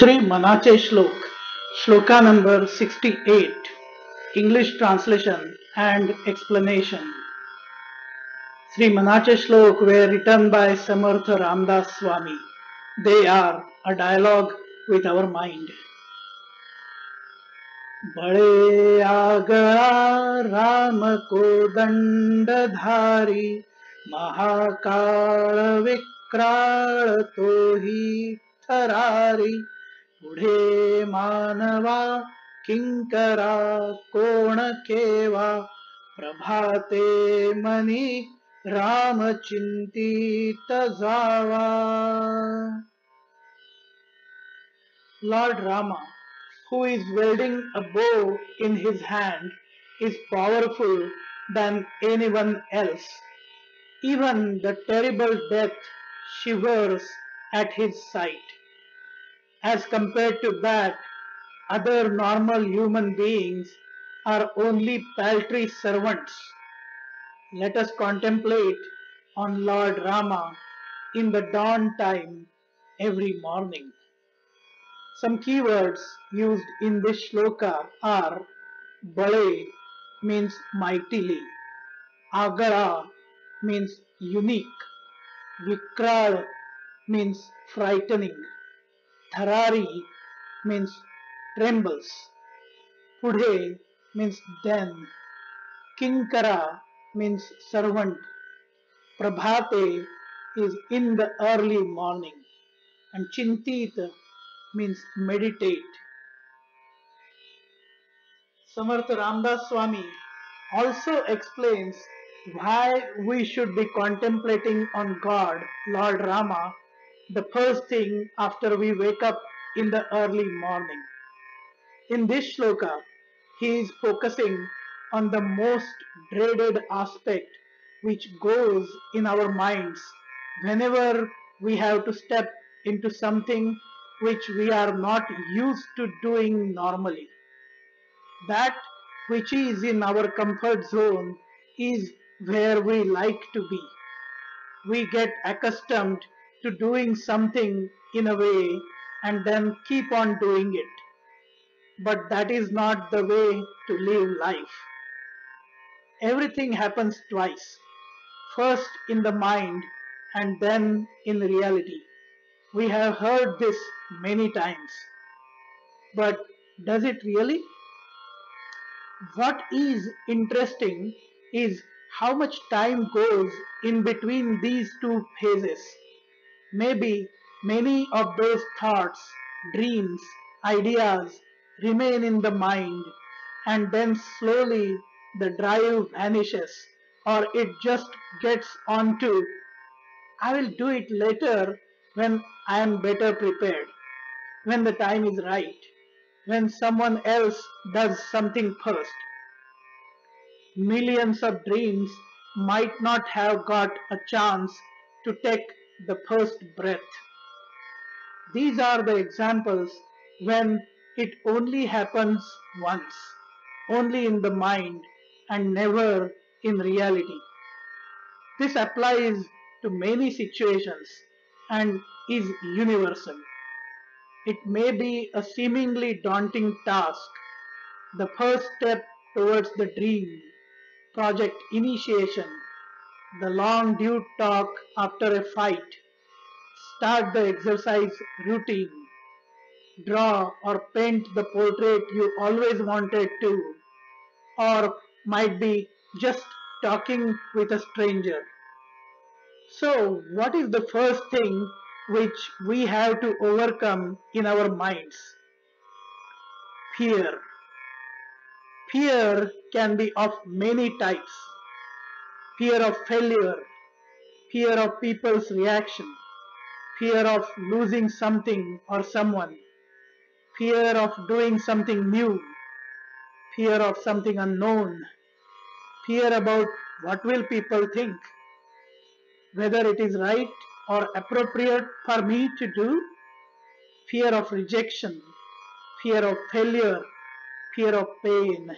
Shri Manache Shlok, Shloka number 68, English translation and explanation. Sri Manache Shlok were written by Samartha Ramdas Swami. They are a dialogue with our mind. बड़े आगरा राम को दंडधारी महाकाळ विक्राळ तो ही थरारी पुढे मानवा किंकरा कोण केवा प्रभाते money Ram चिंतित जावा. Lord Rama, who is wielding a bow in his hand, is powerful than anyone else. Even the terrible death shivers at his sight. As compared to that, other normal human beings are only paltry servants. Let us contemplate on Lord Rama in the dawn time every morning. Some keywords used in this shloka are Bale means mightily, Agara means unique, Vikral means frightening, Tharari means trembles, Pudhe means then, Kinkara means servant, Prabhate is in the early morning, and Chintita means meditate. Samartha Ramdas Swami also explains why we should be contemplating on God, Lord Rama, the first thing after we wake up in the early morning. In this shloka, he is focusing on the most dreaded aspect which goes in our minds whenever we have to step into something which we are not used to doing normally. That which is in our comfort zone is where we like to be. We get accustomed to doing something in a way and then keep on doing it. But that is not the way to live life. Everything happens twice. First in the mind and then in reality. We have heard this many times. But does it really? What is interesting is how much time goes in between these two phases. Maybe many of those thoughts, dreams, ideas remain in the mind and then slowly the drive vanishes or it just gets onto I will do it later when I am better prepared, when the time is right, when someone else does something first. Millions of dreams might not have got a chance to take the first breath. These are the examples when it only happens once, only in the mind and never in reality. This applies to many situations and is universal. It may be a seemingly daunting task, the first step towards the dream, project initiation, the long due talk after a fight, start the exercise routine, draw or paint the portrait you always wanted to, or might be just talking with a stranger. So, what is the first thing which we have to overcome in our minds? Fear. Fear can be of many types. Fear of failure, fear of people's reaction, fear of losing something or someone, fear of doing something new, fear of something unknown, fear about what will people think, whether it is right or appropriate for me to do, fear of rejection, fear of failure, fear of pain,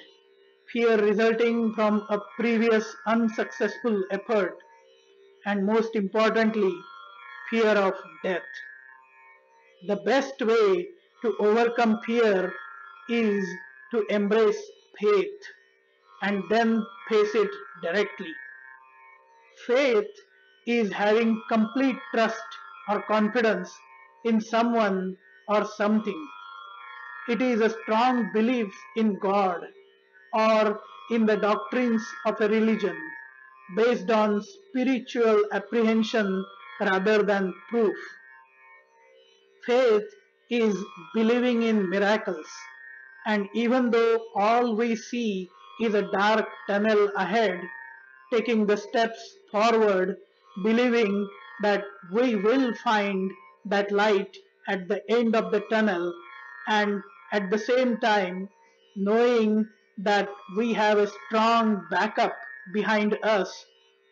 fear resulting from a previous unsuccessful effort, and most importantly, fear of death. The best way to overcome fear is to embrace faith and then face it directly. Faith is having complete trust or confidence in someone or something. It is a strong belief in God or in the doctrines of a religion based on spiritual apprehension rather than proof. Faith is believing in miracles, and even though all we see is a dark tunnel ahead, taking the steps forward, believing that we will find that light at the end of the tunnel, and at the same time knowing that we have a strong backup behind us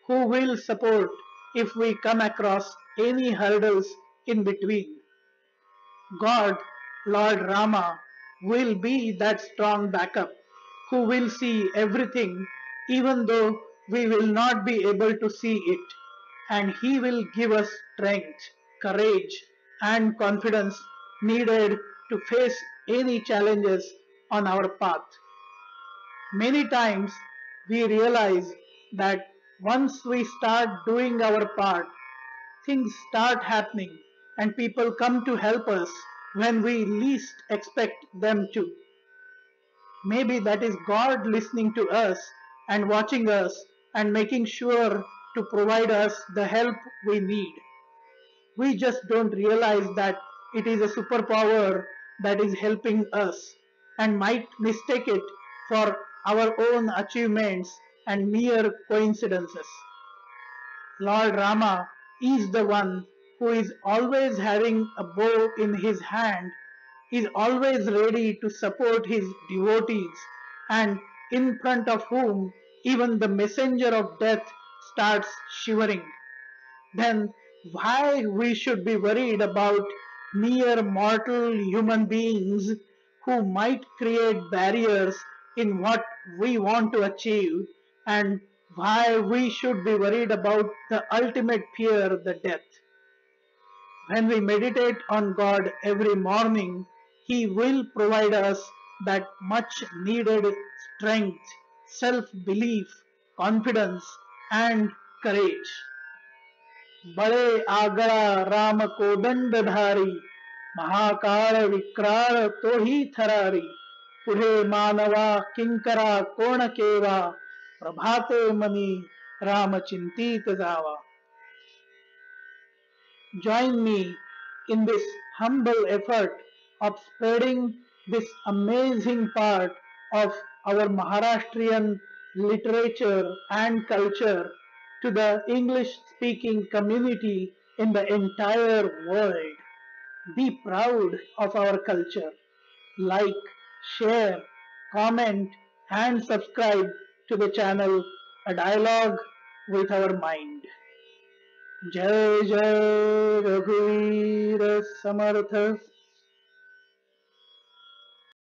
who will support if we come across any hurdles in between. God, Lord Rama, will be that strong backup who will see everything even though we will not be able to see it, and He will give us strength, courage, and confidence needed to face any challenges on our path. Many times we realize that once we start doing our part, things start happening and people come to help us when we least expect them to. Maybe that is God listening to us and watching us and making sure to provide us the help we need. We just don't realize that it is a superpower that is helping us and might mistake it for our own achievements and mere coincidences. Lord Rama is the one who is always having a bow in his hand, is always ready to support his devotees, and in front of whom even the messenger of death starts shivering. Then why we should be worried about mere mortal human beings who might create barriers in what we want to achieve, and why we should be worried about the ultimate fear, the death. When we meditate on God every morning, He will provide us that much needed strength, self belief, confidence, and courage. बड़े आगड़ा राम को दंडधारी महाकाल विक्राळ तो ही थरारी पुढे मानवा किंकरा कोण केवा प्रभाते money Ram चिंतित जावा. Join me in this humble effort of spreading this amazing part of our Maharashtrian literature and culture to the English speaking community in the entire world. Be proud of our culture. Like, share, comment, and subscribe to the channel A Dialogue with Our Mind. जय जय रघुवीर समर्थ